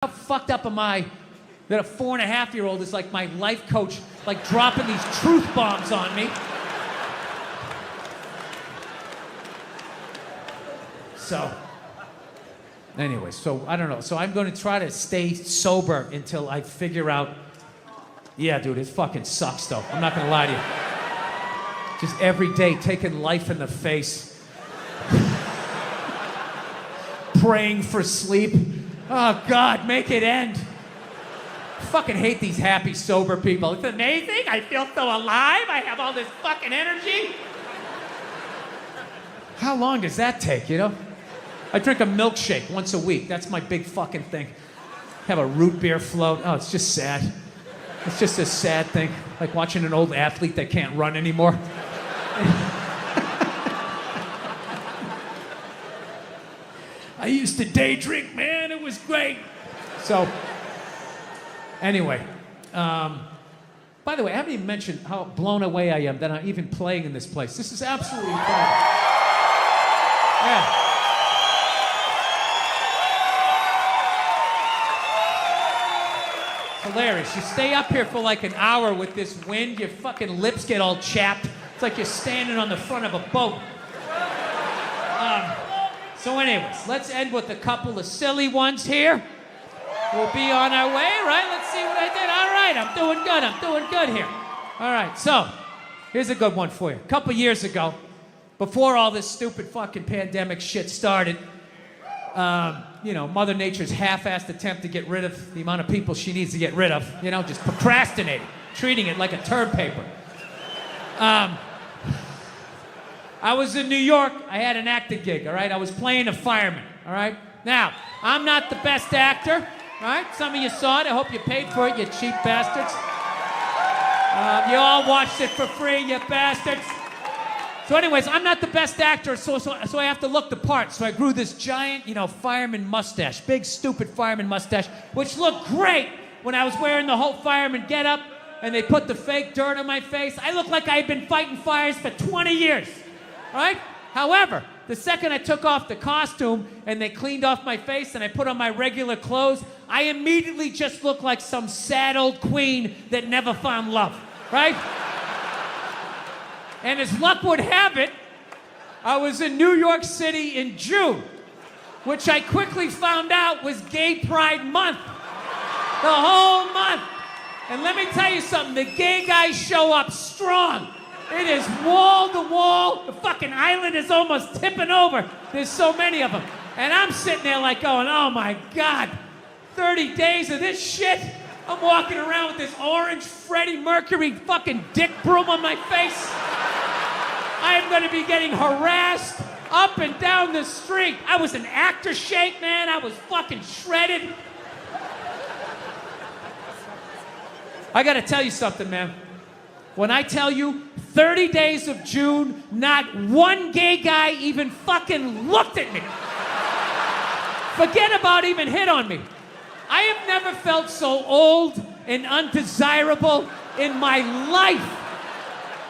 How fucked up am I that a 4.5-year-old is like my life coach, like dropping these truth bombs on me? So, anyway, so I don't know. So I'm going to try to stay sober until I figure out, yeah, dude, it fucking sucks, though. I'm not going to lie to you. Just every day taking life in the face. Praying for sleep. Oh, God, make it end. I fucking hate these happy, sober people. It's amazing. I feel so alive. I have all this fucking energy. How long does that take, you know? I drink a milkshake once a week. That's my big fucking thing. Have a root beer float. Oh, it's just sad. It's just a sad thing. Like watching an old athlete that can't run anymore. I used to day drink, man. It was great. So, anyway. By the way, I haven't even mentioned how blown away I am that I'm even playing in this place. This is absolutely incredible. Yeah. Hilarious. You stay up here for like an hour with this wind, your fucking lips get all chapped. It's like you're standing on the front of a boat. So anyways, let's end with a couple of silly ones here. We'll be on our way, right? Let's see what I did. All right, I'm doing good here. All right, so here's a good one for you. A couple years ago, before all this stupid fucking pandemic shit started, you know, Mother Nature's half-assed attempt to get rid of the amount of people she needs to get rid of, you know, just procrastinating, treating it like a term paper. I was in New York. I had an acting gig, all right? I was playing a fireman, all right? Now, I'm not the best actor, all right? Some of you saw it. I hope you paid for it, you cheap bastards. You all watched it for free, you bastards. So anyways, I'm not the best actor, so I have to look the part. So I grew this giant, you know, fireman mustache, big, stupid fireman mustache, which looked great when I was wearing the whole fireman getup, and they put the fake dirt on my face. I looked like I had been fighting fires for 20 years, right? However, the second I took off the costume and they cleaned off my face and I put on my regular clothes, I immediately just looked like some sad old queen that never found love, right? And as luck would have it, I was in New York City in June, which I quickly found out was Gay Pride Month. The whole month. And let me tell you something, the gay guys show up strong. It is wall to wall. The fucking island is almost tipping over. There's so many of them. And I'm sitting there like going, oh my God, 30 days of this shit? I'm walking around with this orange Freddie Mercury fucking dick broom on my face. I am going to be getting harassed up and down the street. I was an actor shake, man. I was fucking shredded. I got to tell you something, man. When I tell you 30 days of June, not one gay guy even fucking looked at me. Forget about even hit on me. I have never felt so old and undesirable in my life.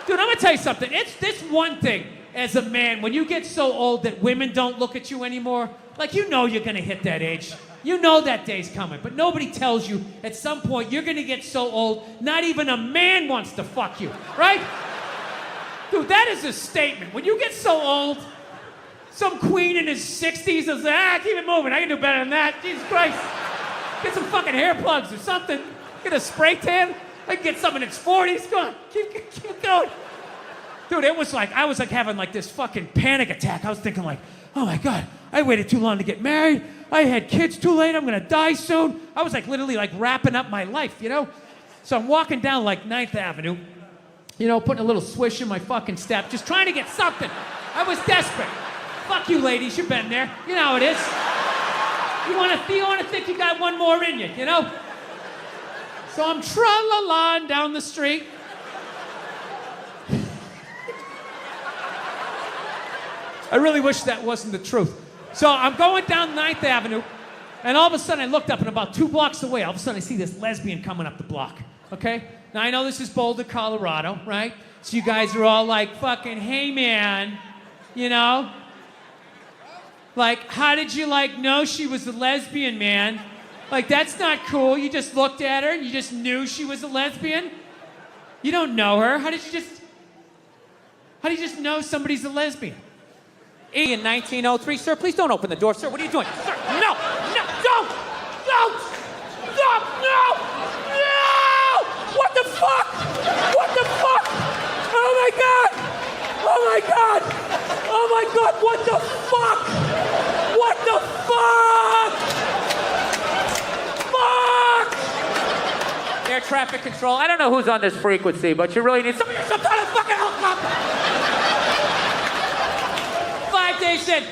Dude, I'm gonna tell you something. It's this one thing as a man, when you get so old that women don't look at you anymore, like you know you're gonna hit that age. You know that day's coming, but nobody tells you at some point you're gonna get so old, not even a man wants to fuck you, right? Dude, that is a statement. When you get so old, some queen in his 60s is like, keep it moving, I can do better than that, Jesus Christ. Get some fucking hair plugs or something. Get a spray tan. I can get someone in its 40s. Go on, keep going. Dude, it was like, I was like having like this fucking panic attack. I was thinking like, oh my God, I waited too long to get married. I had kids too late. I'm gonna die soon. I was like literally like wrapping up my life, you know? So I'm walking down like 9th Avenue, you know, putting a little swish in my fucking step, just trying to get something. I was desperate. Fuck you ladies, you've been there. You know how it is. You wanna think you got one more in you, you know? So I'm tra-la-la down the street. I really wish that wasn't the truth. So I'm going down 9th Avenue, and all of a sudden I looked up, and about 2 blocks away, all of a sudden I see this lesbian coming up the block, okay? Now I know this is Boulder, Colorado, right? So you guys are all like, fucking, hey man, you know? Like, how did you like know she was a lesbian, man? Like, that's not cool. You just looked at her and you just knew she was a lesbian. You don't know her. How do you just know somebody's a lesbian? In 1903, sir, please don't open the door, sir. What are you doing? Sir, no, don't! Stop, no! What the fuck? What the fuck? Oh my God! Oh my God! Oh my God, what the fuck? What the fuck? Fuck! Air traffic control. I don't know who's on this frequency, but you really need some kind of fucking helicopter. 5 days in.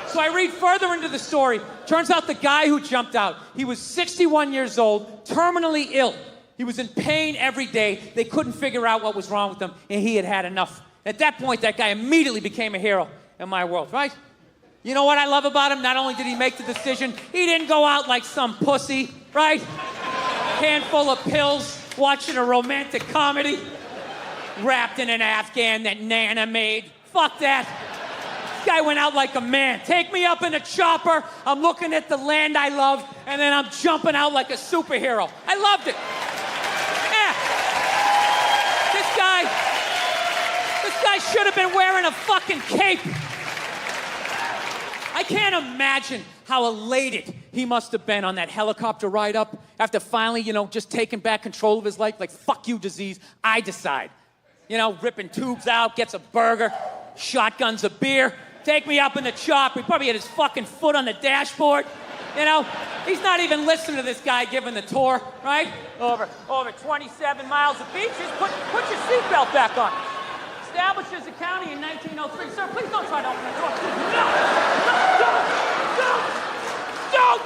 So I read further into the story. Turns out the guy who jumped out, he was 61 years old, terminally ill. He was in pain every day. They couldn't figure out what was wrong with him, and he had had enough. At that point, that guy immediately became a hero in my world, right? You know what I love about him? Not only did he make the decision, he didn't go out like some pussy, right? Handful of pills, watching a romantic comedy, wrapped in an Afghan that Nana made. Fuck that. This guy went out like a man. Take me up in a chopper, I'm looking at the land I love, and then I'm jumping out like a superhero. I loved it. Yeah. This guy should have been wearing a fucking cape. I can't imagine how elated he must have been on that helicopter ride up after finally, just taking back control of his life. Like, fuck you, disease, I decide. Ripping tubes out, gets a burger, shotguns a beer, take me up in the chopper. He probably had his fucking foot on the dashboard. He's not even listening to this guy giving the tour, right? Over 27 miles of beaches. Put your seatbelt back on. Established as a county in 1903. Sir, please don't try to open the door. No! Don't!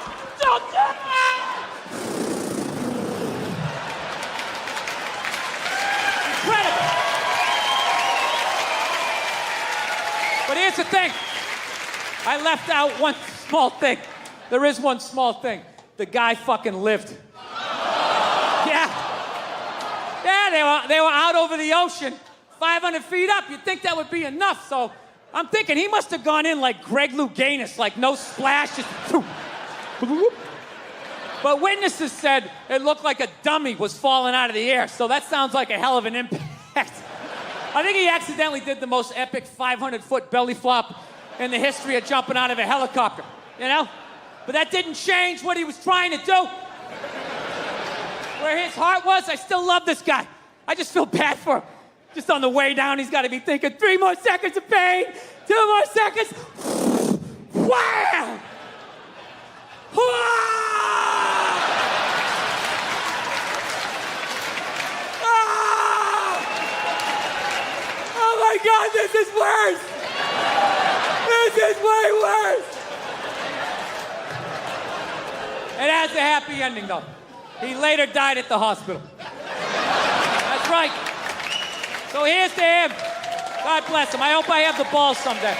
Incredible. But here's the thing. I left out one small thing. There is one small thing. The guy fucking lived. Yeah, they were out over the ocean, 500 feet up. You'd think that would be enough. So I'm thinking he must have gone in like Greg Louganis, like no splash, just. But witnesses said it looked like a dummy was falling out of the air. So that sounds like a hell of an impact. I think he accidentally did the most epic 500-foot belly flop in the history of jumping out of a helicopter, But that didn't change what he was trying to do. Where his heart was, I still love this guy. I just feel bad for him. Just on the way down, he's got to be thinking, 3 more seconds of pain, 2 more seconds. Wham! Oh my God, this is worse! This is way worse! It has a happy ending, though. He later died at the hospital. That's right. So here's to him. God bless him. I hope I have the balls someday.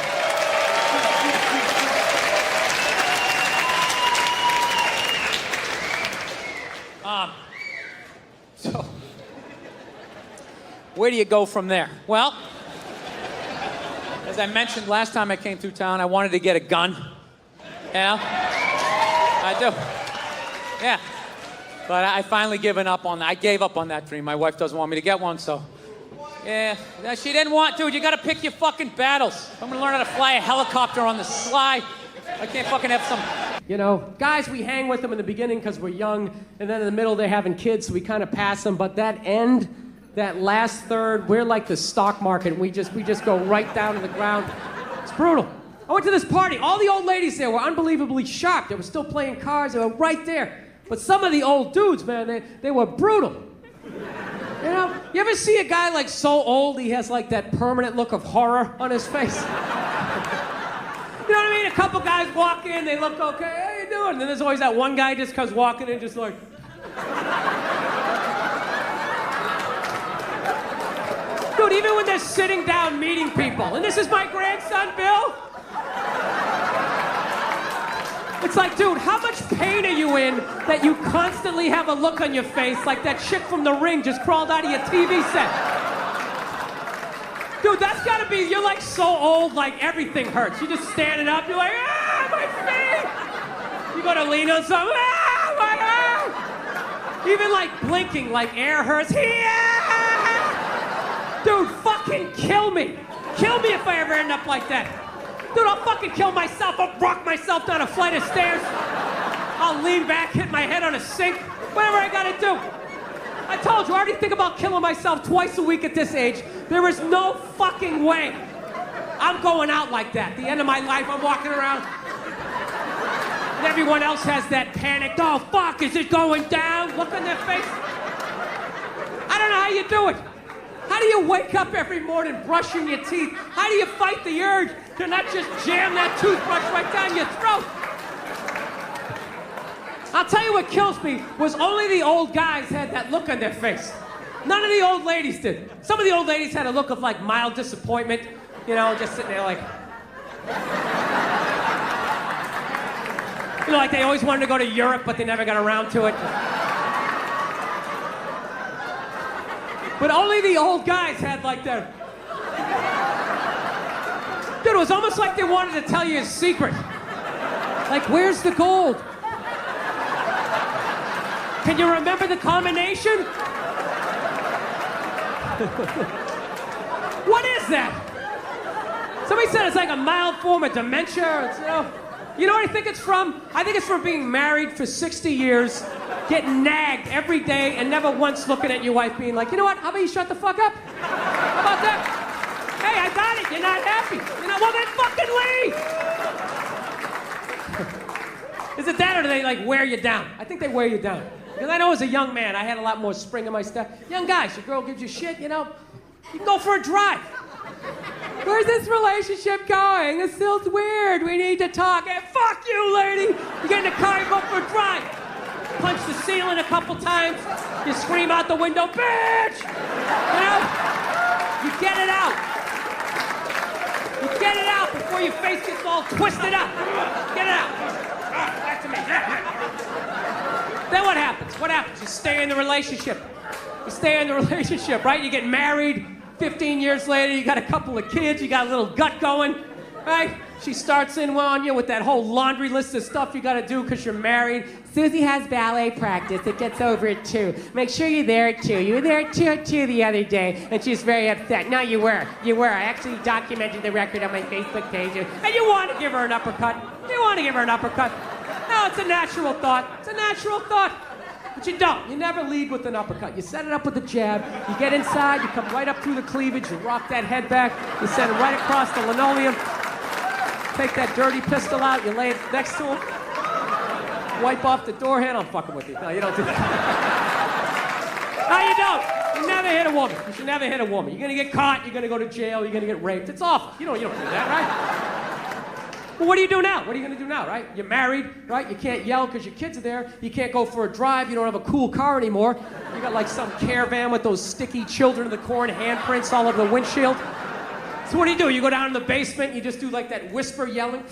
So, where do you go from there? Well, as I mentioned last time I came through town, I wanted to get a gun. I do. Yeah. But I finally given up on that. I gave up on that dream. My wife doesn't want me to get one, so. Yeah, she didn't want to. You gotta pick your fucking battles. I'm gonna learn how to fly a helicopter on the sly. I can't fucking have some. Guys, we hang with them in the beginning because we're young, and then in the middle they're having kids, so we kind of pass them. But that end, that last third, we're like the stock market. We just go right down to the ground. It's brutal. I went to this party. All the old ladies there were unbelievably shocked. They were still playing cards. They were right there. But some of the old dudes, man, they were brutal. You ever see a guy like so old he has like that permanent look of horror on his face? You know what I mean? A couple guys walk in, they look okay, how you doing? And then there's always that one guy just comes walking in just like... Dude, even when they're sitting down meeting people, and this is my grandson, Bill. It's like, dude, how much pain are you in that you constantly have a look on your face like that chick from The Ring just crawled out of your TV set? Dude, that's gotta be, you're like so old, like everything hurts. You're just standing up, you're like, my feet! You go to lean on something. Ah, my arm! Even like blinking, like air hurts. Dude, fucking kill me. Kill me if I ever end up like that. Dude, I'll fucking kill myself. I'll rock myself down a flight of stairs. I'll lean back, hit my head on a sink. Whatever I gotta do. I told you, I already think about killing myself twice a week at this age. There is no fucking way I'm going out like that. The end of my life, I'm walking around. And everyone else has that panic. Oh, fuck, is it going down? Look on their face. I don't know how you do it. How do you wake up every morning brushing your teeth? How do you fight the urge to not just jam that toothbrush right down your throat? I'll tell you what kills me was only the old guys had that look on their face. None of the old ladies did. Some of the old ladies had a look of like mild disappointment, you know, just sitting there like... You know, like they always wanted to go to Europe, but they never got around to it. But only the old guys had like that. Dude, it was almost like they wanted to tell you a secret. Like, where's the gold? Can you remember the combination? What is that? Somebody said it's like a mild form of dementia. You know what I think it's from? I think it's from being married for 60 years, getting nagged every day, and never once looking at your wife being like, you know what, how about you shut the fuck up? How about that? Hey, I got it, you're not happy. You know, well then fucking leave! Is it that or do they like wear you down? I think they wear you down. Because I know as a young man, I had a lot more spring in my step. Young guys, your girl gives you shit, you know, you go for a drive. Where's this relationship going? This feels weird. We need to talk. Hey, fuck you, lady. You get in the car, you go for a drive. Punch the ceiling a couple times. You scream out the window, bitch! You know? You get it out. You get it out before your face gets all twisted up. Get it out. Back to me. Then what happens? What happens? You stay in the relationship. You stay in the relationship, right? You get married. 15 years later, you got a couple of kids, you got a little gut going, right? She starts in on you with that whole laundry list of stuff you gotta do because you're married. Susie has ballet practice, it gets over it too. Make sure you're there too. You were there too the other day, and she's very upset. No, you were. I actually documented the record on my Facebook page. And you want to give her an uppercut. No, it's a natural thought. But you don't. You never lead with an uppercut. You set it up with a jab. You get inside. You come right up through the cleavage. You rock that head back. You send it right across the linoleum. Take that dirty pistol out. You lay it next to him. Wipe off the door handle. I'm fucking with you. No, you don't do that. No, you don't. You never hit a woman. You should never hit a woman. You're going to get caught. You're going to go to jail. You're going to get raped. It's awful. You don't do that, right? Well, what do you do now? What are you going to do now, right? You're married, right? You can't yell because your kids are there. You can't go for a drive. You don't have a cool car anymore. You got like some caravan with those sticky children of the corn handprints all over the windshield. So what do? You go down in the basement, you just do like that whisper yelling.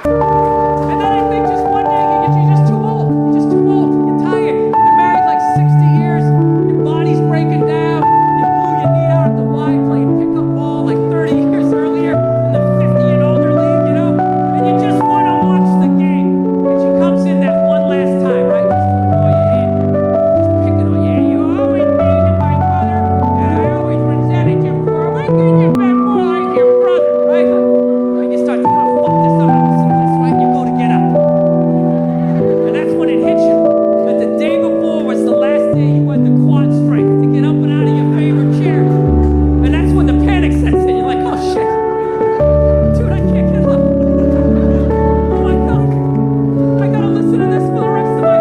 And then I think just one day you're just too old. You're just too old. You're tired. You've been married like 60 years. Your body's breaking down. You blew your knee out at the Y playing pickup ball like 30 years earlier in the 50 and older league, you know? And you just want to watch the game. And she comes in that one last time, right? Just to annoy your head. Just picking on you. You always hated my brother, and I always resented you for it. Why couldn't you be more like your brother, right? And you start to, fuck this up, listen to this, right? You go to get up. And that's when it hits you. That the day before was the last day you had the quad strength to get up and out of your favorite chair. And that's when the panic sets in. You're like, oh shit. Dude, I can't get up. Oh my God. I gotta listen to this for the rest of my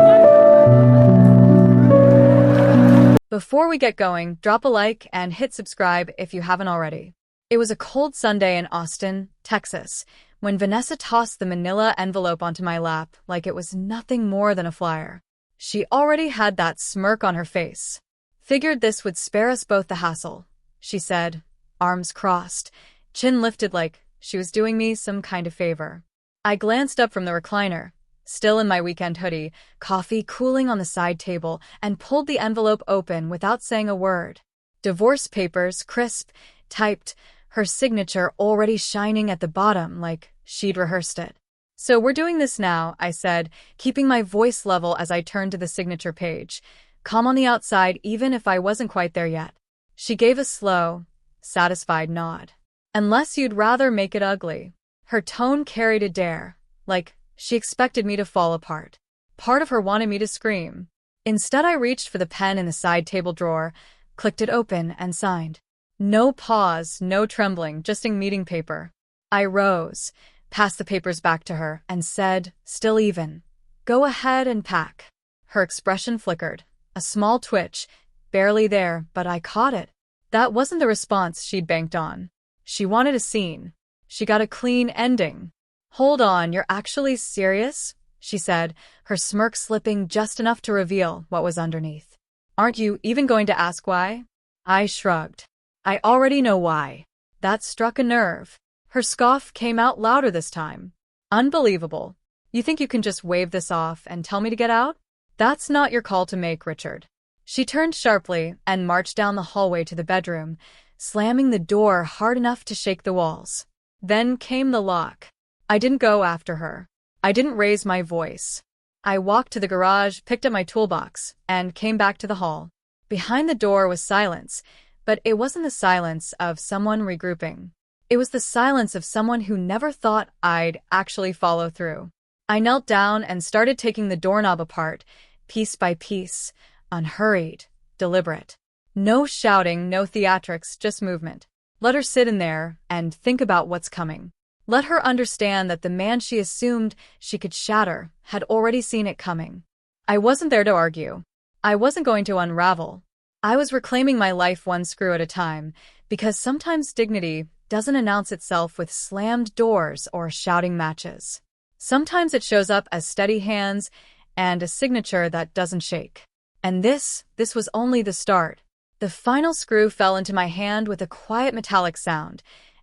life. Before we get going, drop a like and hit subscribe if you haven't already. It was a cold Sunday in Austin, Texas, when Vanessa tossed the manila envelope onto my lap like it was nothing more than a flyer. She already had that smirk on her face. Figured this would spare us both the hassle, she said, arms crossed, chin lifted like she was doing me some kind of favor. I glanced up from the recliner, still in my weekend hoodie, coffee cooling on the side table, and pulled the envelope open without saying a word. Divorce papers, crisp, typed, her signature already shining at the bottom like she'd rehearsed it. "So we're doing this now," I said, keeping my voice level as I turned to the signature page, calm on the outside even if I wasn't quite there yet. She gave a slow, satisfied nod. "Unless you'd rather make it ugly." Her tone carried a dare, like she expected me to fall apart. Part of her wanted me to scream. Instead, I reached for the pen in the side table drawer, clicked it open, and signed. No pause, no trembling, just ink meeting paper. I rose, passed the papers back to her, and said, still even, "Go ahead and pack." Her expression flickered, a small twitch, barely there, but I caught it. That wasn't the response she'd banked on. She wanted a scene. She got a clean ending. "Hold on, you're actually serious?" she said, her smirk slipping just enough to reveal what was underneath. "Aren't you even going to ask why?" I shrugged. "I already know why." That struck a nerve. Her scoff came out louder this time. "Unbelievable. You think you can just wave this off and tell me to get out? That's not your call to make, Richard." She turned sharply and marched down the hallway to the bedroom, slamming the door hard enough to shake the walls. Then came the lock. I didn't go after her. I didn't raise my voice. I walked to the garage, picked up my toolbox, and came back to the hall. Behind the door was silence, but it wasn't the silence of someone regrouping. It was the silence of someone who never thought I'd actually follow through. I knelt down and started taking the doorknob apart, piece by piece, unhurried, deliberate. No shouting, no theatrics, just movement. Let her sit in there and think about what's coming. Let her understand that the man she assumed she could shatter had already seen it coming. I wasn't there to argue. I wasn't going to unravel. I was reclaiming my life one screw at a time, because sometimes dignity doesn't announce itself with slammed doors or shouting matches. Sometimes it shows up as steady hands and a signature that doesn't shake. And this was only the start. The final screw fell into my hand with a quiet metallic sound,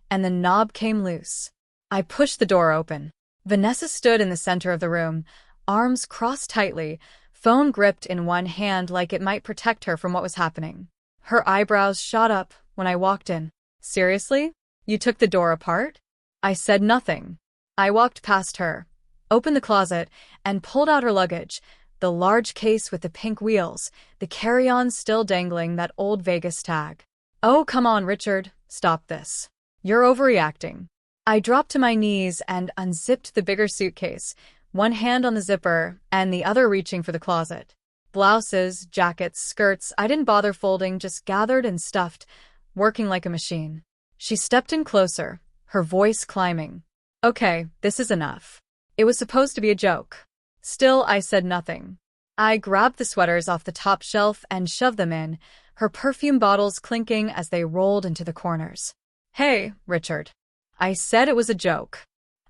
and the knob came loose. I pushed the door open. Vanessa stood in the center of the room, arms crossed tightly, phone gripped in one hand like it might protect her from what was happening. Her eyebrows shot up when I walked in. "Seriously? You took the door apart?" I said nothing. I walked past her, opened the closet, and pulled out her luggage, the large case with the pink wheels, the carry-on still dangling that old Vegas tag. "Oh, come on, Richard. Stop this. You're overreacting." I dropped to my knees and unzipped the bigger suitcase, one hand on the zipper and the other reaching for the closet. Blouses, jackets, skirts, I didn't bother folding, just gathered and stuffed, working like a machine. She stepped in closer, her voice climbing. "Okay, this is enough. It was supposed to be a joke." Still, I said nothing. I grabbed the sweaters off the top shelf and shoved them in, her perfume bottles clinking as they rolled into the corners. "Hey, Richard. I said it was a joke."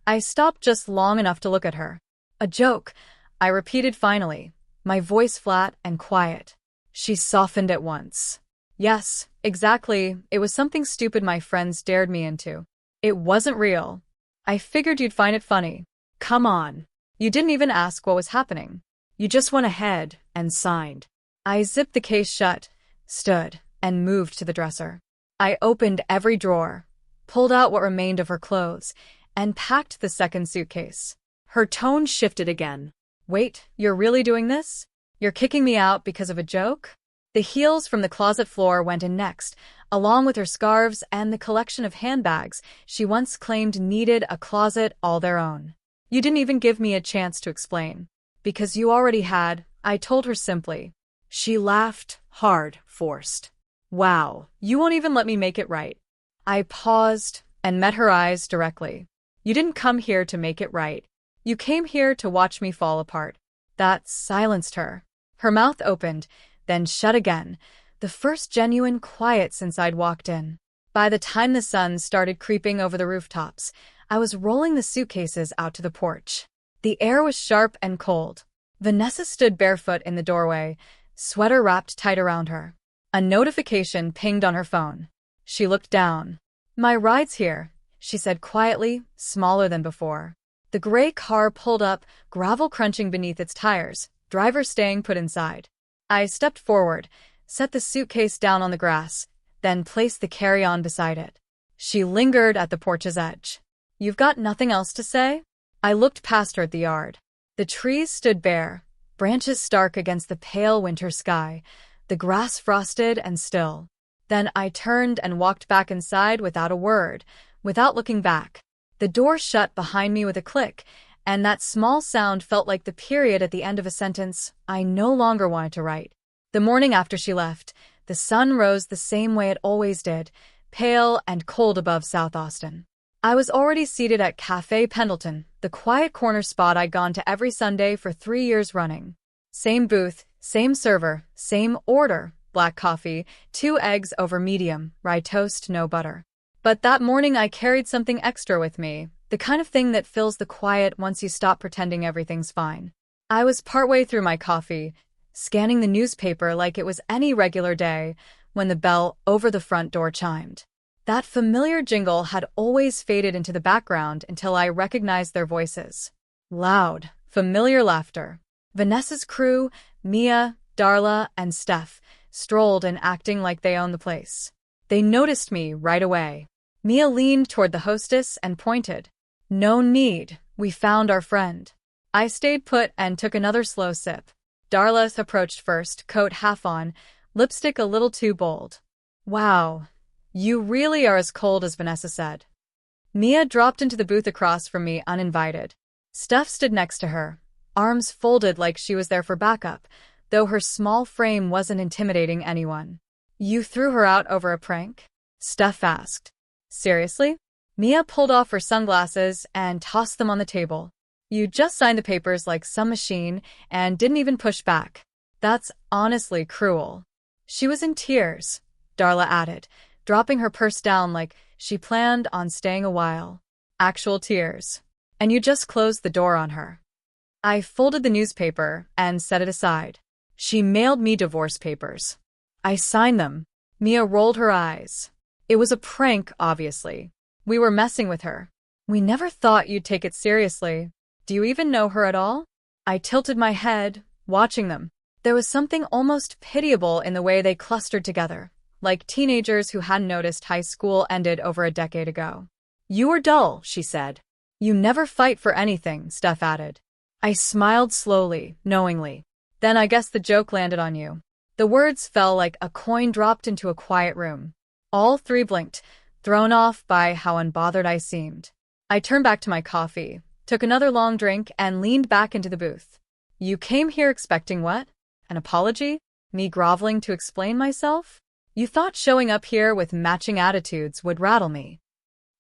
I stopped just long enough to look at her. "A joke," I repeated finally, my voice flat and quiet. She softened at once. "Yes, exactly. It was something stupid my friends dared me into. It wasn't real. I figured you'd find it funny. Come on. You didn't even ask what was happening. You just went ahead and signed." I zipped the case shut, stood, and moved to the dresser. I opened every drawer, pulled out what remained of her clothes, and packed the second suitcase. Her tone shifted again. "Wait, you're really doing this? You're kicking me out because of a joke?" The heels from the closet floor went in next, along with her scarves and the collection of handbags she once claimed needed a closet all their own. "You didn't even give me a chance to explain." "Because you already had," I told her simply. She laughed, hard, forced. "Wow, you won't even let me make it right." I paused and met her eyes directly. "You didn't come here to make it right. You came here to watch me fall apart." That silenced her. Her mouth opened, then shut again, the first genuine quiet since I'd walked in. By the time the sun started creeping over the rooftops, I was rolling the suitcases out to the porch. The air was sharp and cold. Vanessa stood barefoot in the doorway, sweater wrapped tight around her. A notification pinged on her phone. She looked down. "My ride's here," she said quietly, smaller than before. The gray car pulled up, gravel crunching beneath its tires, driver staying put inside. I stepped forward, set the suitcase down on the grass, then placed the carry-on beside it. She lingered at the porch's edge. "You've got nothing else to say?" I looked past her at the yard. The trees stood bare, branches stark against the pale winter sky, the grass frosted and still. Then I turned and walked back inside without a word, without looking back. The door shut behind me with a click, and that small sound felt like the period at the end of a sentence I no longer wanted to write. The morning after she left, the sun rose the same way it always did, pale and cold above South Austin. I was already seated at Café Pendleton, the quiet corner spot I'd gone to every Sunday for 3 years running. Same booth, same server, same order, black coffee, 2 eggs over medium, rye toast, no butter. But that morning I carried something extra with me, the kind of thing that fills the quiet once you stop pretending everything's fine. I was partway through my coffee, scanning the newspaper like it was any regular day, when the bell over the front door chimed. That familiar jingle had always faded into the background until I recognized their voices. Loud, familiar laughter. Vanessa's crew, Mia, Darla, and Steph, strolled in acting like they owned the place. They noticed me right away. Mia leaned toward the hostess and pointed. "No need, we found our friend." I stayed put and took another slow sip. Darla approached first, coat half on, lipstick a little too bold. "Wow. You really are as cold as Vanessa said." Mia dropped into the booth across from me uninvited. Steph stood next to her, arms folded like she was there for backup, though her small frame wasn't intimidating anyone. "You threw her out over a prank?" Steph asked. "Seriously?" Mia pulled off her sunglasses and tossed them on the table. "You just signed the papers like some machine and didn't even push back. That's honestly cruel." "She was in tears," Darla added, dropping her purse down like she planned on staying a while. "Actual tears. And you just closed the door on her." I folded the newspaper and set it aside. "She mailed me divorce papers. I signed them." Mia rolled her eyes. "It was a prank, obviously. We were messing with her. We never thought you'd take it seriously. Do you even know her at all?" I tilted my head, watching them. There was something almost pitiable in the way they clustered together, like teenagers who hadn't noticed high school ended over a decade ago. "You are dull," she said. "You never fight for anything," Steph added. I smiled slowly, knowingly. "Then I guess the joke landed on you." The words fell like a coin dropped into a quiet room. All 3 blinked, thrown off by how unbothered I seemed. I turned back to my coffee, took another long drink, and leaned back into the booth. "You came here expecting what? An apology? Me groveling to explain myself? You thought showing up here with matching attitudes would rattle me."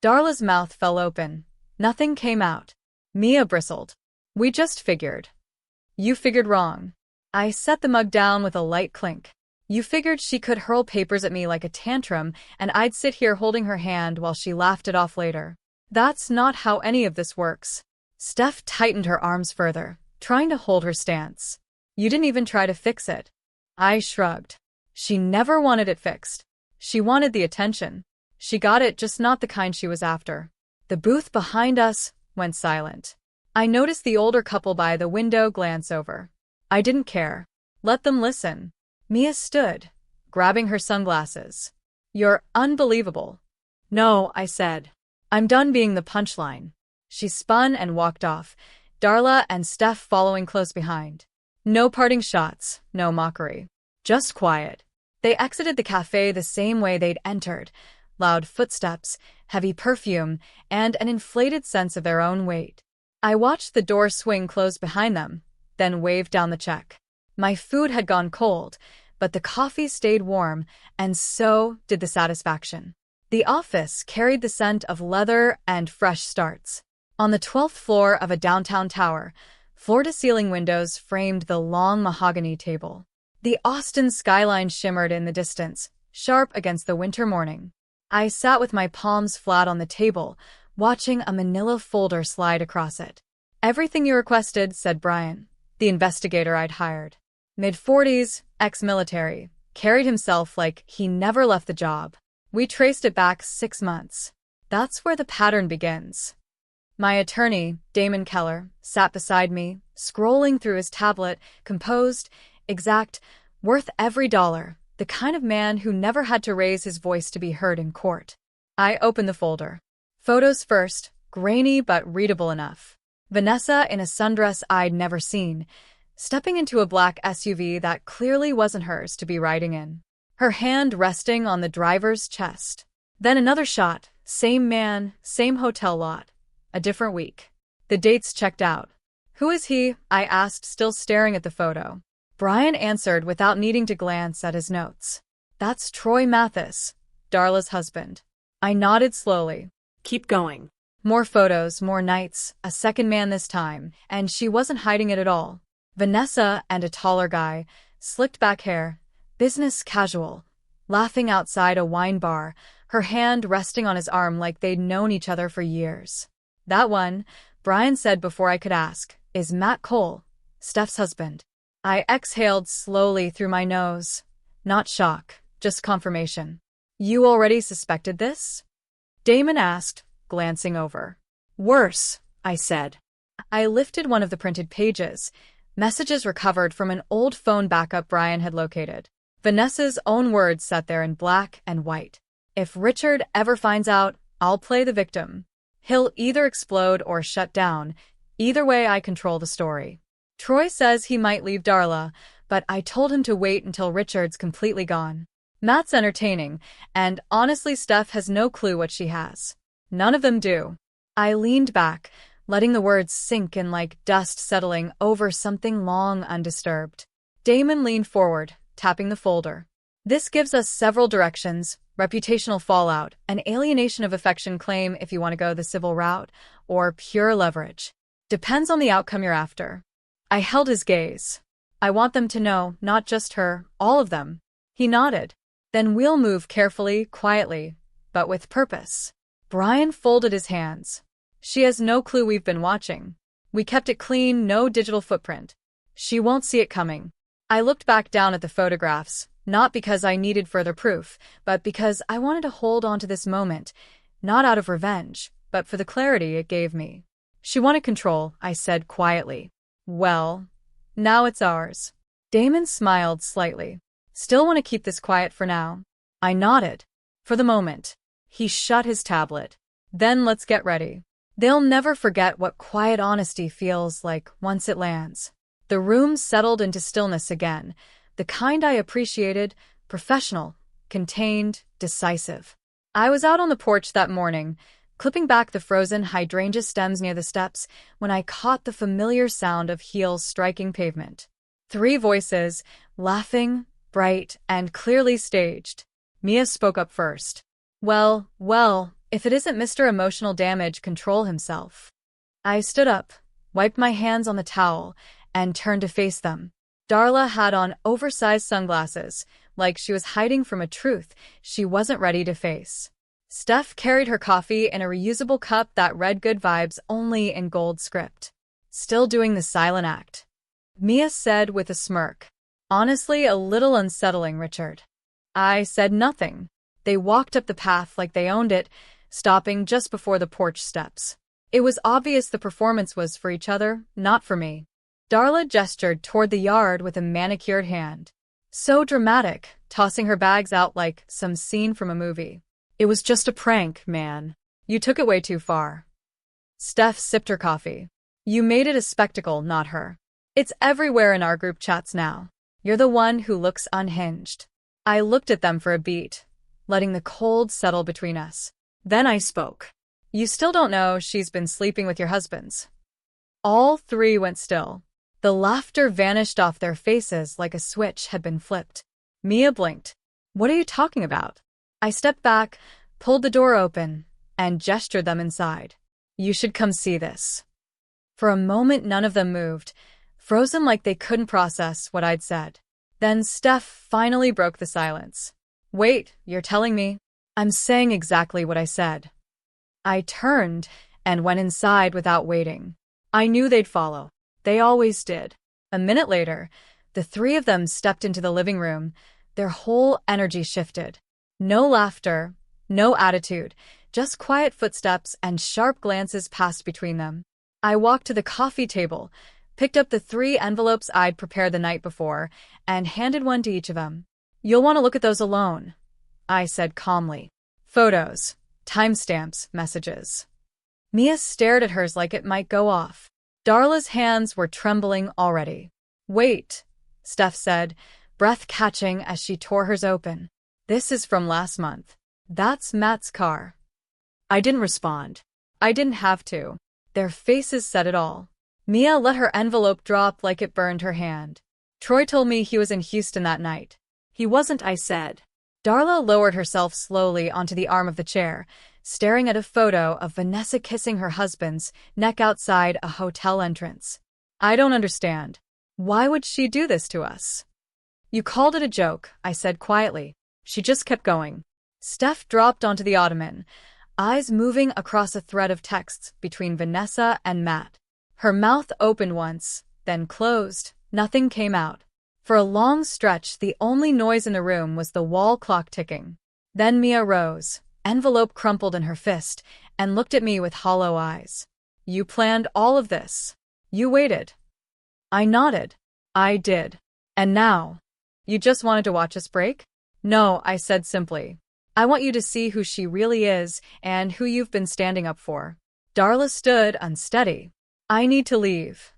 Darla's mouth fell open. Nothing came out. Mia bristled. "We just figured." "You figured wrong." I set the mug down with a light clink. "You figured she could hurl papers at me like a tantrum, and I'd sit here holding her hand while she laughed it off later. That's not how any of this works." Steph tightened her arms further, trying to hold her stance. "You didn't even try to fix it." I shrugged. She never wanted it fixed. She wanted the attention. She got it, just not the kind she was after. The booth behind us went silent. I noticed the older couple by the window glance over. I didn't care. Let them listen. Mia stood, grabbing her sunglasses. "You're unbelievable." "No," I said. "I'm done being the punchline." She spun and walked off, Darla and Steph following close behind. No parting shots, no mockery. Just quiet. They exited the cafe the same way they'd entered. Loud footsteps, heavy perfume, and an inflated sense of their own weight. I watched the door swing closed behind them, then waved down the check. My food had gone cold, but the coffee stayed warm, and so did the satisfaction. The office carried the scent of leather and fresh starts. On the 12th floor of a downtown tower, floor-to-ceiling windows framed the long mahogany table. The Austin skyline shimmered in the distance, sharp against the winter morning. I sat with my palms flat on the table, watching a manila folder slide across it. "Everything you requested," said Brian, the investigator I'd hired. Mid-40s, ex-military, carried himself like he never left the job. We traced it back 6 months. That's where the pattern begins. My attorney, Damon Keller, sat beside me, scrolling through his tablet, composed, exact, worth every dollar, the kind of man who never had to raise his voice to be heard in court. I opened the folder. Photos first, grainy but readable enough. Vanessa in a sundress I'd never seen, stepping into a black SUV that clearly wasn't hers to be riding in. Her hand resting on the driver's chest. Then another shot, same man, same hotel lot. A different week. The dates checked out. "Who is he?" I asked, still staring at the photo. Brian answered without needing to glance at his notes. "That's Troy Mathis, Darla's husband." I nodded slowly. Keep going. More photos, more nights, a second man this time, and she wasn't hiding it at all. Vanessa and a taller guy, slicked back hair, business casual, laughing outside a wine bar, her hand resting on his arm like they'd known each other for years. "That one," Brian said before I could ask, "is Matt Cole, Steph's husband." I exhaled slowly through my nose. Not shock, just confirmation. "You already suspected this?" Damon asked, glancing over. "Worse," I said. I lifted one of the printed pages. Messages recovered from an old phone backup Brian had located. Vanessa's own words sat there in black and white. "If Richard ever finds out, I'll play the victim. He'll either explode or shut down. Either way, I control the story. Troy says he might leave Darla, but I told him to wait until Richard's completely gone. Matt's entertaining, and honestly Steph has no clue what she has. None of them do." I leaned back, letting the words sink in like dust settling over something long undisturbed. Damon leaned forward, tapping the folder. "This gives us several directions: reputational fallout, an alienation of affection claim if you want to go the civil route, or pure leverage. Depends on the outcome you're after." I held his gaze. "I want them to know, not just her, all of them." He nodded. "Then we'll move carefully, quietly, but with purpose." Brian folded his hands. "She has no clue we've been watching. We kept it clean, no digital footprint. She won't see it coming." I looked back down at the photographs, not because I needed further proof, but because I wanted to hold on to this moment, not out of revenge, but for the clarity it gave me. "She wanted control," I said quietly. "Well, now it's ours." Damon smiled slightly. "Still want to keep this quiet for now?" I nodded. "For the moment." He shut his tablet. "Then let's get ready. They'll never forget what quiet honesty feels like once it lands." The room settled into stillness again, the kind I appreciated, professional, contained, decisive. I was out on the porch that morning, clipping back the frozen hydrangea stems near the steps, when I caught the familiar sound of heels striking pavement. 3 voices, laughing, bright, and clearly staged. Mia spoke up first. Well, if it isn't Mr. Emotional Damage Control himself." I stood up, wiped my hands on the towel, and turned to face them. Darla had on oversized sunglasses, like she was hiding from a truth she wasn't ready to face. Steph carried her coffee in a reusable cup that read "Good Vibes" only in gold script. "Still doing the silent act," Mia said with a smirk. "Honestly, a little unsettling, Richard." I said nothing. They walked up the path like they owned it, stopping just before the porch steps. It was obvious the performance was for each other, not for me. Darla gestured toward the yard with a manicured hand. So dramatic, tossing her bags out like some scene from a movie. "It was just a prank, man. You took it way too far." Steph sipped her coffee. "You made it a spectacle, not her. It's everywhere in our group chats now. You're the one who looks unhinged." I looked at them for a beat, letting the cold settle between us. Then I spoke. "You still don't know she's been sleeping with your husbands?" All 3 went still. The laughter vanished off their faces like a switch had been flipped. Mia blinked. "What are you talking about?" I stepped back, pulled the door open, and gestured them inside. "You should come see this." For a moment none of them moved, frozen like they couldn't process what I'd said. Then Steph finally broke the silence. "Wait, you're telling me?" "I'm saying exactly what I said." I turned and went inside without waiting. I knew they'd follow. They always did. A minute later, the 3 of them stepped into the living room. Their whole energy shifted. No laughter, no attitude, just quiet footsteps and sharp glances passed between them. I walked to the coffee table, picked up the 3 envelopes I'd prepared the night before, and handed one to each of them. "You'll want to look at those alone," I said calmly. "Photos. Timestamps, messages. Mia stared at hers like it might go off. Darla's hands were trembling already. Wait, Steph said, breath catching as she tore hers open. This is from last month. That's Matt's car. I didn't respond. I didn't have to. Their faces said it all. Mia let her envelope drop like it burned her hand. Troy told me he was in Houston that night. He wasn't, I said. Darla lowered herself slowly onto the arm of the chair, staring at a photo of Vanessa kissing her husband's neck outside a hotel entrance. I don't understand. Why would she do this to us? You called it a joke, I said quietly. She just kept going. Steph dropped onto the ottoman, eyes moving across a thread of texts between Vanessa and Matt. Her mouth opened once, then closed. Nothing came out. For a long stretch, the only noise in the room was the wall clock ticking. Then Mia rose, envelope crumpled in her fist, and looked at me with hollow eyes. You planned all of this. You waited. I nodded. I did. And now? You just wanted to watch us break? No, I said simply. I want you to see who she really is and who you've been standing up for. Darla stood unsteady. I need to leave.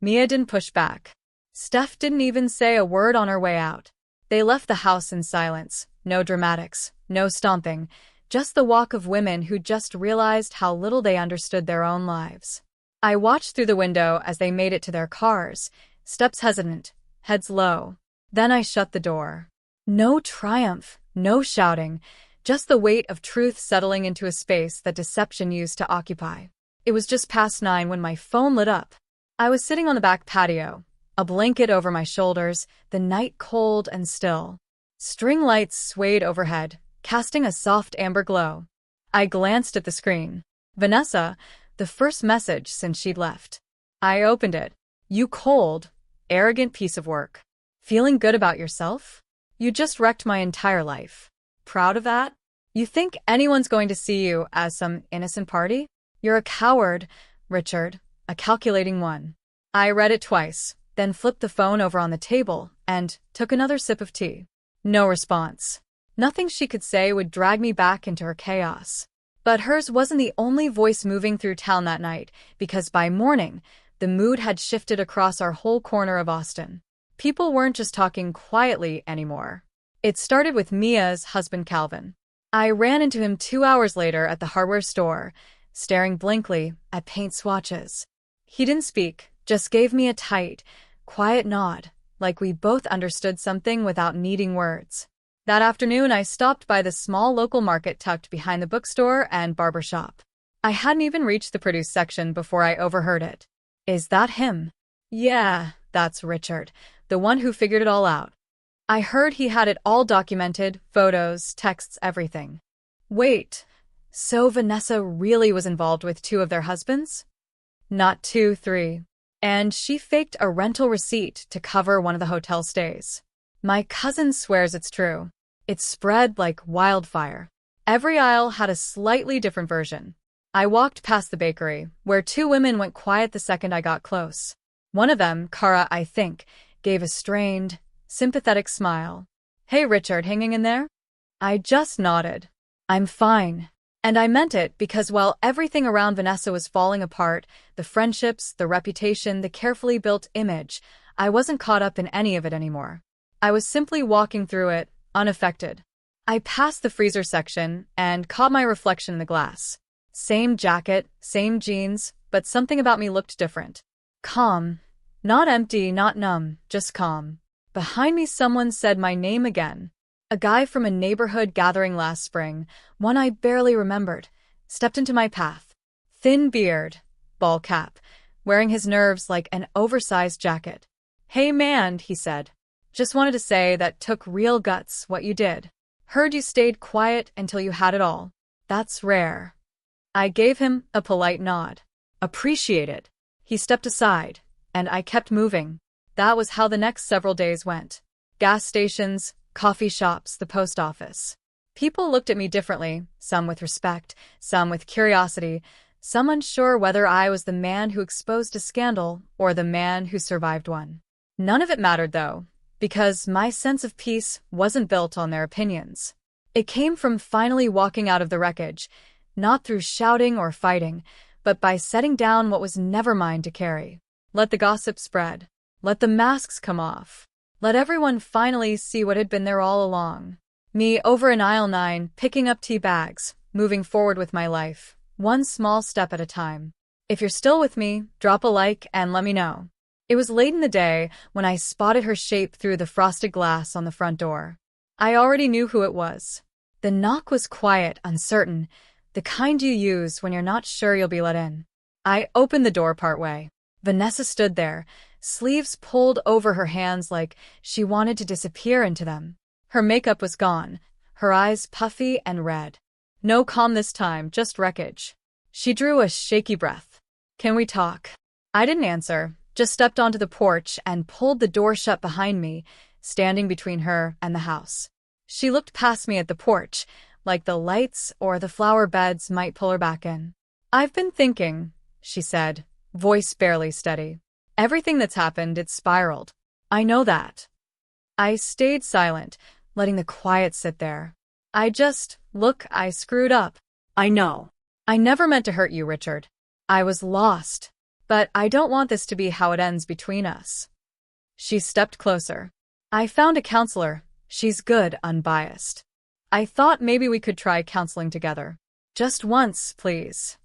Mia didn't push back. Steph didn't even say a word on her way out. They left the house in silence. No dramatics, no stomping, just the walk of women who just realized how little they understood their own lives. I watched through the window as they made it to their cars, steps hesitant, heads low. Then I shut the door. No triumph, no shouting, just the weight of truth settling into a space that deception used to occupy. It was just past 9 when my phone lit up. I was sitting on the back patio, a blanket over my shoulders, the night cold and still. String lights swayed overhead, casting a soft amber glow. I glanced at the screen. Vanessa, the first message since she'd left. I opened it. You cold, arrogant piece of work. Feeling good about yourself? You just wrecked my entire life. Proud of that? You think anyone's going to see you as some innocent party? You're a coward, Richard, a calculating one. I read it twice, then flipped the phone over on the table and took another sip of tea. No response. Nothing she could say would drag me back into her chaos. But hers wasn't the only voice moving through town that night, because by morning, the mood had shifted across our whole corner of Austin. People weren't just talking quietly anymore. It started with Mia's husband Calvin. I ran into him 2 hours later at the hardware store, staring blankly at paint swatches. He didn't speak, just gave me a tight, quiet nod, like we both understood something without needing words. That afternoon, I stopped by the small local market tucked behind the bookstore and barber shop. I hadn't even reached the produce section before I overheard it. Is that him? Yeah, that's Richard, the one who figured it all out. I heard he had it all documented, photos, texts, everything. Wait, so Vanessa really was involved with 2 of their husbands? Not 2, 3. And she faked a rental receipt to cover one of the hotel stays. My cousin swears it's true. It spread like wildfire. Every aisle had a slightly different version. I walked past the bakery, where 2 women went quiet the second I got close. One of them, Kara, I think, gave a strained, sympathetic smile. Hey, Richard, hanging in there? I just nodded. I'm fine. And I meant it because while everything around Vanessa was falling apart, the friendships, the reputation, the carefully built image, I wasn't caught up in any of it anymore. I was simply walking through it, unaffected. I passed the freezer section and caught my reflection in the glass. Same jacket, same jeans, but something about me looked different. Calm. Not empty, not numb, just calm. Behind me someone said my name again. A guy from a neighborhood gathering last spring, one I barely remembered, stepped into my path. Thin beard, ball cap, wearing his nerves like an oversized jacket. Hey man, he said. Just wanted to say that took real guts, what you did. Heard you stayed quiet until you had it all. That's rare. I gave him a polite nod. Appreciate it. He stepped aside, and I kept moving. That was how the next several days went. Gas stations, coffee shops, the post office. People looked at me differently, some with respect, some with curiosity, some unsure whether I was the man who exposed a scandal or the man who survived one. None of it mattered, though, because my sense of peace wasn't built on their opinions. It came from finally walking out of the wreckage, Not through shouting or fighting, but by setting down what was never mine to carry. Let the gossip spread. Let the masks come off. Let everyone finally see what had been there all along. Me over in aisle 9, picking up tea bags, moving forward with my life, one small step at a time. If you're still with me, drop a like and let me know. It was late in the day when I spotted her shape through the frosted glass on the front door. I already knew who it was. The knock was quiet, uncertain, the kind you use when you're not sure you'll be let in. I opened the door partway. Vanessa stood there, sleeves pulled over her hands like she wanted to disappear into them. Her makeup was gone, her eyes puffy and red. No calm this time, just wreckage. She drew a shaky breath. "Can we talk?" I didn't answer, just stepped onto the porch and pulled the door shut behind me, standing between her and the house. She looked past me at the porch, like the lights or the flower beds might pull her back in. "I've been thinking," she said, voice barely steady. "Everything that's happened, it's spiraled. I know that." I stayed silent, letting the quiet sit there. Look, I screwed up. I know. I never meant to hurt you, Richard. I was lost. But I don't want this to be how it ends between us. She stepped closer. "I found a counselor. She's good, unbiased. I thought maybe we could try counseling together. Just once, please."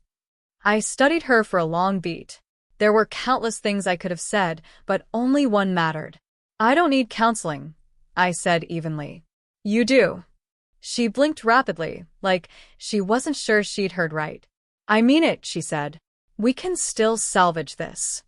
I studied her for a long beat. There were countless things I could have said, but only one mattered. "I don't need counseling," I said evenly. "You do." She blinked rapidly, like she wasn't sure she'd heard right. "I mean it," she said. "We can still salvage this."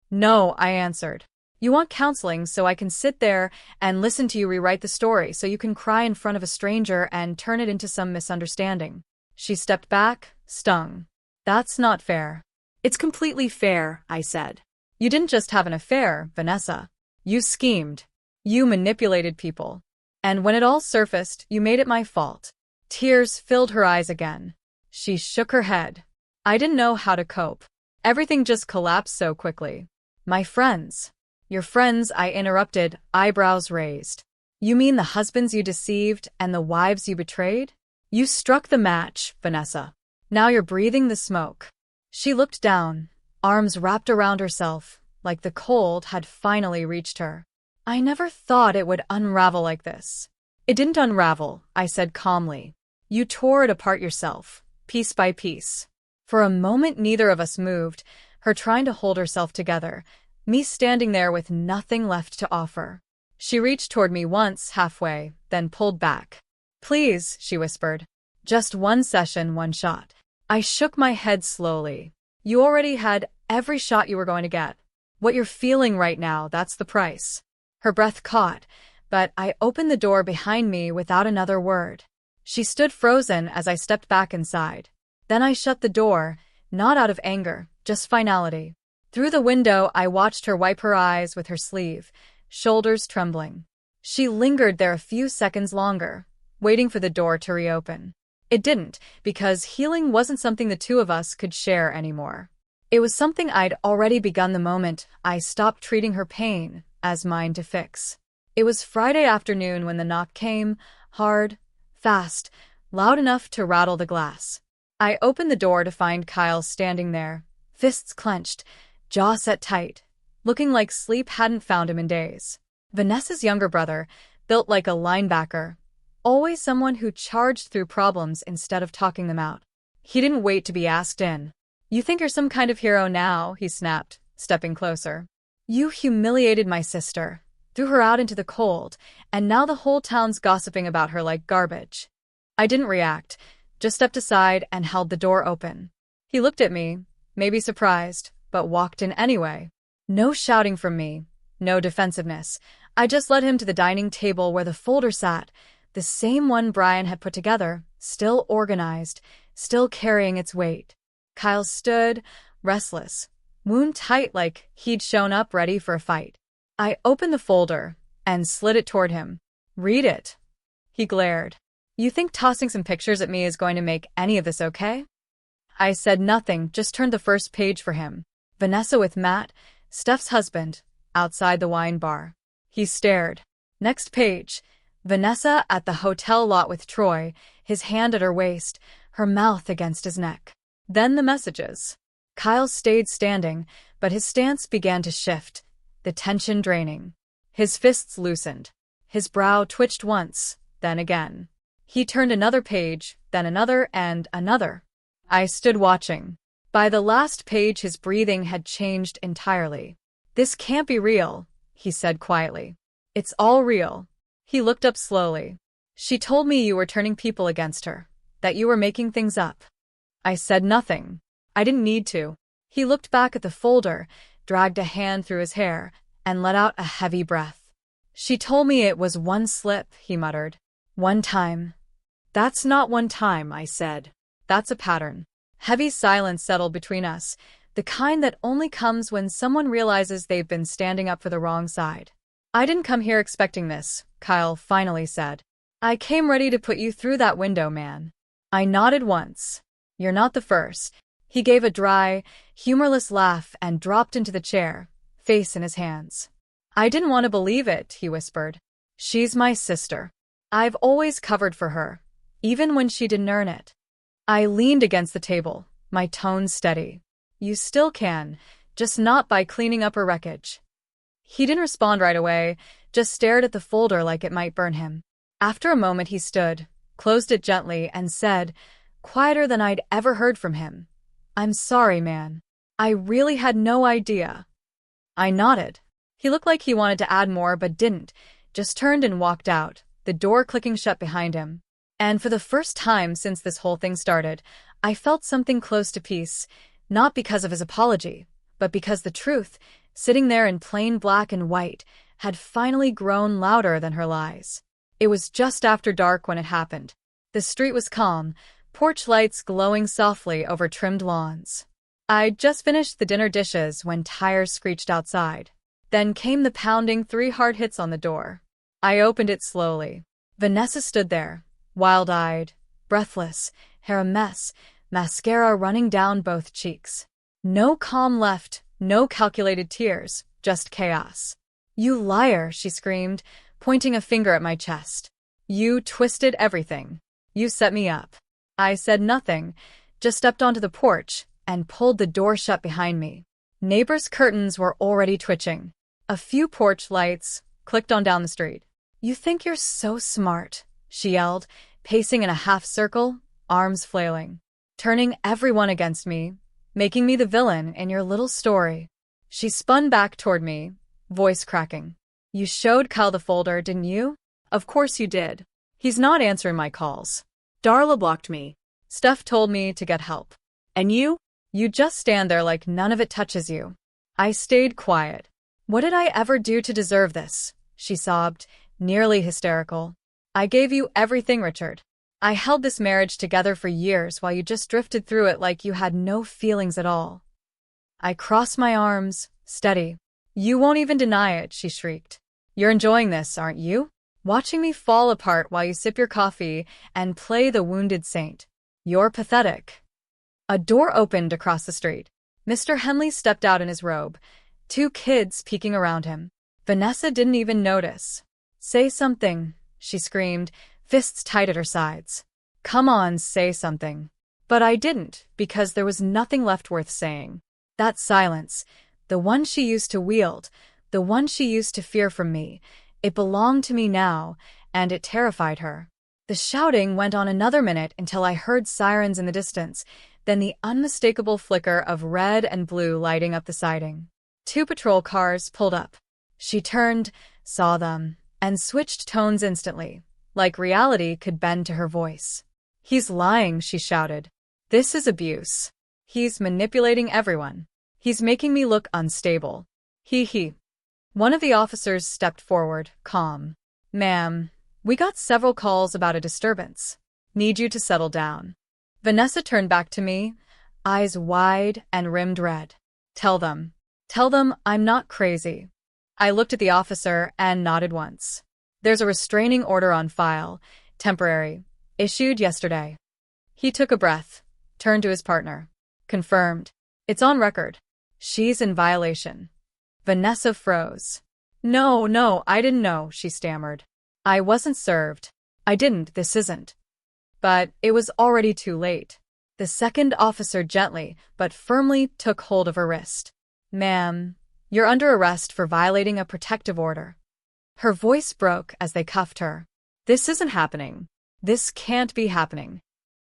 "No," I answered. "You want counseling so I can sit there and listen to you rewrite the story so you can cry in front of a stranger and turn it into some misunderstanding." She stepped back, stung. "That's not fair." "It's completely fair," I said. "You didn't just have an affair, Vanessa. You schemed. You manipulated people. And when it all surfaced, you made it my fault." Tears filled her eyes again. She shook her head. I didn't know how to cope. Everything just collapsed so quickly. "My friends." "Your friends," I interrupted, eyebrows raised. "You mean the husbands you deceived and the wives you betrayed?" "You struck the match, Vanessa. Now you're breathing the smoke." She looked down, arms wrapped around herself, like the cold had finally reached her. "I never thought it would unravel like this." "It didn't unravel," I said calmly. "You tore it apart yourself, piece by piece." For a moment neither of us moved, her trying to hold herself together, me standing there with nothing left to offer. She reached toward me once, halfway, then pulled back. "Please," she whispered. "Just one session, one shot." I shook my head slowly. "You already had every shot you were going to get. What you're feeling right now, that's the price." Her breath caught, but I opened the door behind me without another word. She stood frozen as I stepped back inside. Then I shut the door, not out of anger, just finality. Through the window, I watched her wipe her eyes with her sleeve, shoulders trembling. She lingered there a few seconds longer, waiting for the door to reopen. It didn't, because healing wasn't something the two of us could share anymore. It was something I'd already begun the moment I stopped treating her pain as mine to fix. It was Friday afternoon when the knock came, hard, fast, loud enough to rattle the glass. I opened the door to find Kyle standing there, fists clenched, jaw set tight, looking like sleep hadn't found him in days. Vanessa's younger brother, built like a linebacker, always someone who charged through problems instead of talking them out. He didn't wait to be asked in. "You think you're some kind of hero now," he snapped, stepping closer. "You humiliated my sister, threw her out into the cold, and now the whole town's gossiping about her like garbage." I didn't react, just stepped aside and held the door open. He looked at me, maybe surprised, but walked in anyway. No shouting from me, no defensiveness. I just led him to the dining table where the folder sat, the same one Brian had put together, still organized, still carrying its weight. Kyle stood, restless, wound tight like he'd shown up ready for a fight. I opened the folder and slid it toward him. "Read it." He glared. "You think tossing some pictures at me is going to make any of this okay?" I said nothing, just turned the first page for him. Vanessa with Matt, Steph's husband, outside the wine bar. He stared. Next page. Vanessa at the hotel lot with Troy, his hand at her waist, her mouth against his neck. Then the messages. Kyle stayed standing, but his stance began to shift, the tension draining. His fists loosened. His brow twitched once, then again. He turned another page, then another and another. I stood watching. By the last page his breathing had changed entirely. "This can't be real," he said quietly. "It's all real." He looked up slowly. "She told me you were turning people against her, that you were making things up." I said nothing. I didn't need to. He looked back at the folder, dragged a hand through his hair, and let out a heavy breath. "She told me it was one slip," he muttered. "One time." "That's not one time," I said. "That's a pattern." Heavy silence settled between us, the kind that only comes when someone realizes they've been standing up for the wrong side. "I didn't come here expecting this," Kyle finally said. "I came ready to put you through that window, man." I nodded once. "You're not the first." He gave a dry, humorless laugh and dropped into the chair, face in his hands. "I didn't want to believe it," he whispered. "She's my sister. I've always covered for her, even when she didn't earn it." I leaned against the table, my tone steady. "You still can, just not by cleaning up her wreckage." He didn't respond right away, just stared at the folder like it might burn him. After a moment he stood, closed it gently, and said, quieter than I'd ever heard from him, "I'm sorry, man. I really had no idea." I nodded. He looked like he wanted to add more but didn't, just turned and walked out, the door clicking shut behind him. And for the first time since this whole thing started, I felt something close to peace, not because of his apology, but because the truth, sitting there in plain black and white, had finally grown louder than her lies. It was just after dark when it happened. The street was calm, porch lights glowing softly over trimmed lawns. I'd just finished the dinner dishes when tires screeched outside. Then came the pounding 3 hard hits on the door. I opened it slowly. Vanessa stood there, wild-eyed, breathless, hair a mess, mascara running down both cheeks. No calm left, no calculated tears, just chaos. "You liar," she screamed, pointing a finger at my chest. "You twisted everything. You set me up." I said nothing, just stepped onto the porch and pulled the door shut behind me. Neighbors' curtains were already twitching. A few porch lights clicked on down the street. "You think you're so smart," she yelled, pacing in a half circle, arms flailing. "Turning everyone against me, making me the villain in your little story." She spun back toward me, voice cracking. "You showed Kyle the folder, didn't you?" "Of course you did. He's not answering my calls. Darla blocked me. Steph told me to get help. And you? You just stand there like none of it touches you." I stayed quiet. "What did I ever do to deserve this?" she sobbed, nearly hysterical. "I gave you everything, Richard. I held this marriage together for years while you just drifted through it like you had no feelings at all." I crossed my arms, steady. "You won't even deny it," she shrieked. "You're enjoying this, aren't you? Watching me fall apart while you sip your coffee and play the wounded saint. You're pathetic." A door opened across the street. Mr. Henley stepped out in his robe, 2 kids peeking around him. Vanessa didn't even notice. "Say something," she screamed, fists tight at her sides. "Come on, say something." But I didn't, because there was nothing left worth saying. That silence, the one she used to wield, the one she used to fear from me, it belonged to me now, and it terrified her. The shouting went on another minute until I heard sirens in the distance, then the unmistakable flicker of red and blue lighting up the siding. 2 patrol cars pulled up. She turned, saw them, and switched tones instantly, like reality could bend to her voice. "He's lying," she shouted. "This is abuse. He's manipulating everyone. He's making me look unstable. He. One of the officers stepped forward, calm. "Ma'am, we got several calls about a disturbance. Need you to settle down." Vanessa turned back to me, eyes wide and rimmed red. Tell them I'm not crazy." I looked at the officer and nodded once. "There's a restraining order on file, temporary, issued yesterday." He took a breath, turned to his partner. "Confirmed. It's on record. She's in violation." Vanessa froze. No, I didn't know," she stammered. "I wasn't served. I didn't, this isn't." But it was already too late. The second officer gently but firmly took hold of her wrist. "Ma'am, you're under arrest for violating a protective order." Her voice broke as they cuffed her. "This isn't happening. This can't be happening."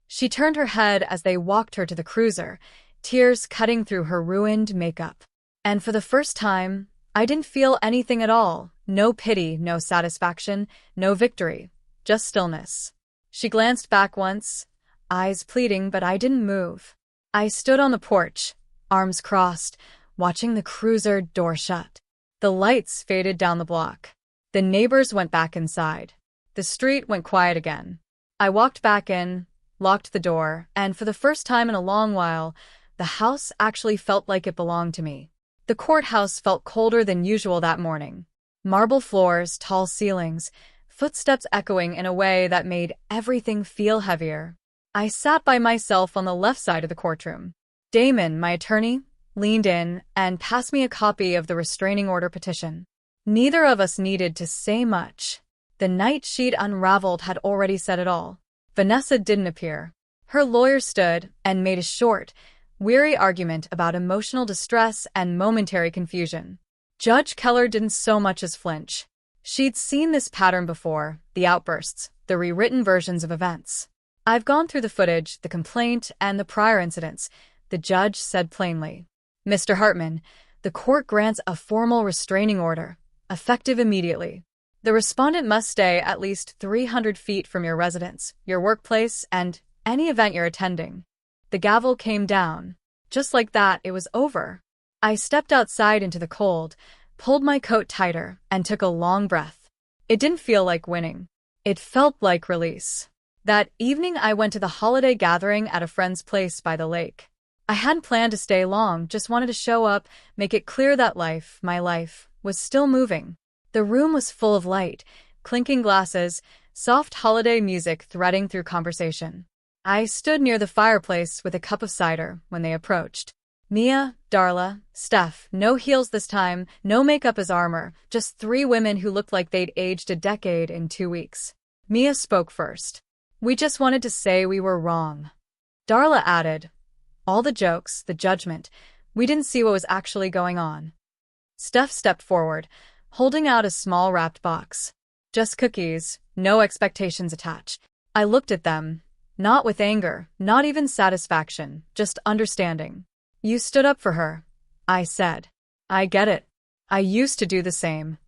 She turned her head as they walked her to the cruiser, tears cutting through her ruined makeup. And for the first time, I didn't feel anything at all. No pity, no satisfaction, no victory. Just stillness. She glanced back once, eyes pleading, but I didn't move. I stood on the porch, arms crossed, watching the cruiser door shut. The lights faded down the block. The neighbors went back inside. The street went quiet again. I walked back in, locked the door, and for the first time in a long while, the house actually felt like it belonged to me. The courthouse felt colder than usual that morning. Marble floors, tall ceilings, footsteps echoing in a way that made everything feel heavier. I sat by myself on the left side of the courtroom. Damon, my attorney, leaned in and passed me a copy of the restraining order petition. Neither of us needed to say much. The night she'd unraveled had already said it all. Vanessa didn't appear. Her lawyer stood and made a short, weary argument about emotional distress and momentary confusion. Judge Keller didn't so much as flinch. She'd seen this pattern before, the outbursts, the rewritten versions of events. "I've gone through the footage, the complaint, and the prior incidents," the judge said plainly. "Mr. Hartman, the court grants a formal restraining order, effective immediately. The respondent must stay at least 300 feet from your residence, your workplace, and any event you're attending." The gavel came down. Just like that, it was over. I stepped outside into the cold, pulled my coat tighter, and took a long breath. It didn't feel like winning. It felt like release. That evening I went to the holiday gathering at a friend's place by the lake. I hadn't planned to stay long, just wanted to show up, make it clear that life, my life, was still moving. The room was full of light, clinking glasses, soft holiday music threading through conversation. I stood near the fireplace with a cup of cider when they approached. Mia, Darla, Steph, no heels this time, no makeup as armor, just three women who looked like they'd aged a decade in 2 weeks. Mia spoke first. "We just wanted to say we were wrong." Darla added, "All the jokes, the judgment, we didn't see what was actually going on." Steph stepped forward, holding out a small wrapped box. "Just cookies, no expectations attached." I looked at them, not with anger, not even satisfaction, just understanding. "You stood up for her," I said. "I get it. I used to do the same."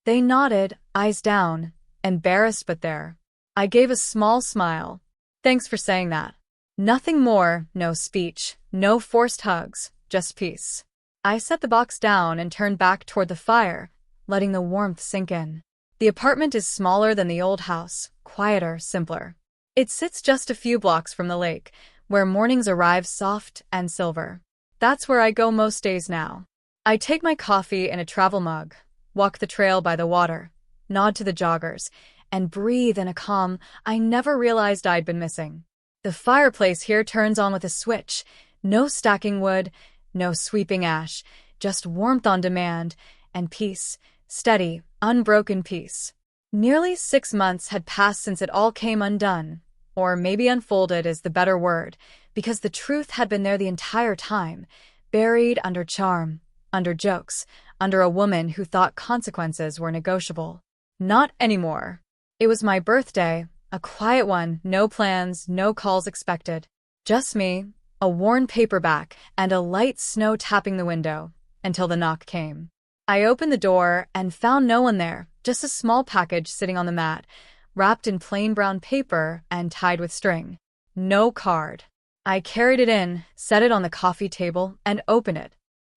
They nodded, eyes down, embarrassed but there. I gave a small smile. "Thanks for saying that." Nothing more, no speech, no forced hugs, just peace. I set the box down and turned back toward the fire, letting the warmth sink in. The apartment is smaller than the old house, quieter, simpler. It sits just a few blocks from the lake, where mornings arrive soft and silver. That's where I go most days now. I take my coffee in a travel mug, walk the trail by the water, nod to the joggers, and breathe in a calm I never realized I'd been missing. The fireplace here turns on with a switch. No stacking wood, no sweeping ash, just warmth on demand, and peace, steady, unbroken peace. Nearly 6 months had passed since it all came undone, or maybe unfolded is the better word, because the truth had been there the entire time, buried under charm, under jokes, under a woman who thought consequences were negotiable. Not anymore. It was my birthday, a quiet one, no plans, no calls expected. Just me, a worn paperback, and a light snow tapping the window, until the knock came. I opened the door and found no one there, just a small package sitting on the mat, wrapped in plain brown paper and tied with string. No card. I carried it in, set it on the coffee table, and opened it.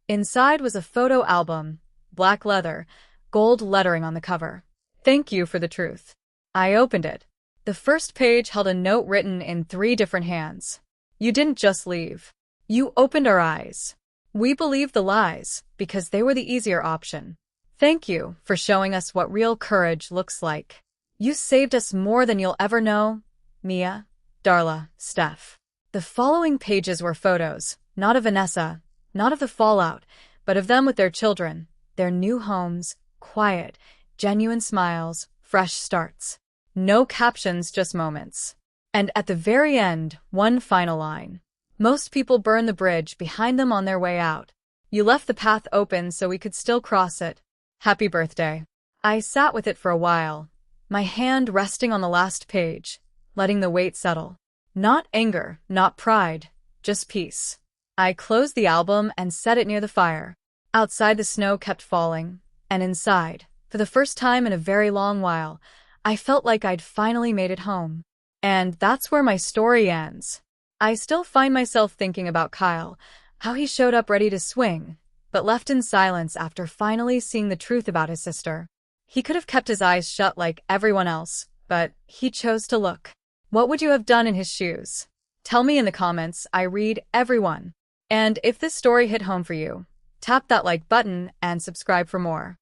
Inside was a photo album, black leather, gold lettering on the cover. "Thank you for the truth." I opened it. The first page held a note written in 3 different hands. "You didn't just leave. You opened our eyes. We believed the lies, because they were the easier option. Thank you for showing us what real courage looks like. You saved us more than you'll ever know. Mia, Darla, Steph." The following pages were photos, not of Vanessa, not of the fallout, but of them with their children, their new homes, quiet, genuine smiles, fresh starts. No captions, just moments. And at the very end, one final line. Most people burn the bridge behind them on their way out. You left the path open so we could still cross it. Happy birthday. I sat with it for a while, my hand resting on the last page, letting the weight settle. Not anger, not pride, just peace. I closed the album and set it near the fire. Outside, the snow kept falling, and inside, for the first time in a very long while, I felt like I'd finally made it home. And that's where my story ends. I still find myself thinking about Kyle, how he showed up ready to swing, but left in silence after finally seeing the truth about his sister. He could have kept his eyes shut like everyone else, but he chose to look. What would you have done in his shoes? Tell me in the comments. I read everyone. And if this story hit home for you, tap that like button and subscribe for more.